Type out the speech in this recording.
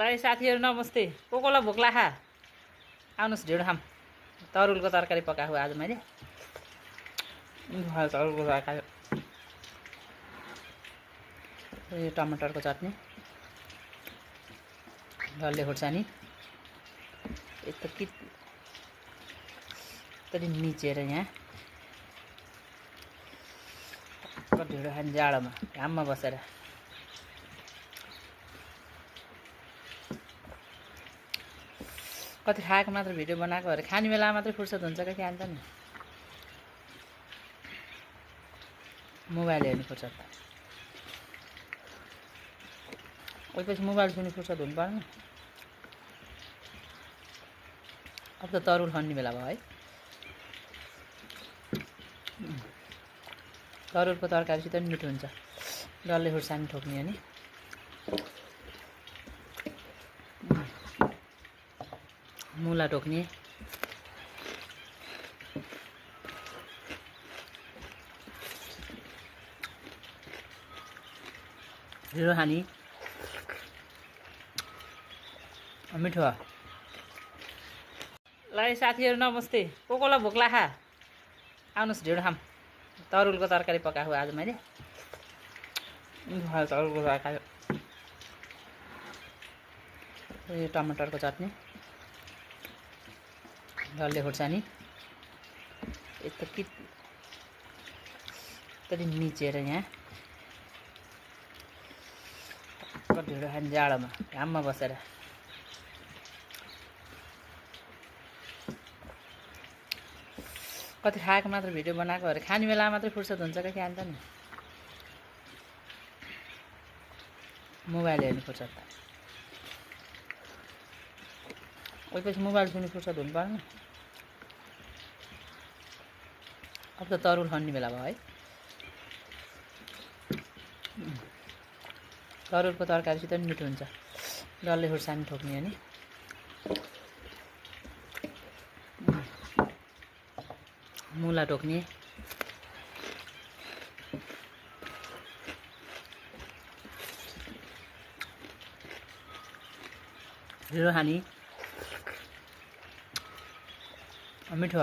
ल साथीहरु नमस्ते। कोकोलाई भोक लाखा आउनुस् ढेँडो खाम। तरुलको तरकारी पकाएको आज मैले। तरुलको तरकारी, यो टमाटरको चटनी, डल्ले खोर्सानी, यस्तो कितरी मिचेर यहाँ ढेँडो खाने जाडोमा घाममा बसेर। कति खाएको मात्र भिडियो बनाएको अरे, खाने बेला मात्रै फुर्सद हुन्छ क्या अन्त नि मोबाइल हेर्नु फुर्सद। ओइपछि मोबाइल छुने फुर्सद हुनु पर्ने। अब त तरुल खन्ने बेला भयो है। तरुलको तरकारीसित पनि मिठो हुन्छ। डल्ले खुर्सानी ठोक्ने अनि मुला टोक्ने, ढिँडो खाने, मिठो। ल साथीहरु नमस्ते। कोकोलाई भोक लाखा आउनुस् ढेँडो खाम। तरुलको तरकारी पकाएको आज मैले। तरुलको तरकारी, यो टमाटरको चटनी, डल्ले खोर्सानी, यस्तो कितरी मिचेर यहाँ ढेँडो खाने जाडोमा घाममा बसेर। कति खाएको मात्र भिडियो बनाएको अरे, खाने बेला मात्रै फुर्सद हुन्छ क्या अन्त नि मोबाइल हेर्नु फुर्सद। ओइपछि मोबाइल छुने फुर्सद हुनु पर्ने। अब त तरुल खन्ने बेला भयो है। तरुलको तरकारीसित पनि मिठो हुन्छ। डल्ले खुर्सानी ठोक्ने अनि मुला टोक्ने, ढिँडो खाने, मिठो।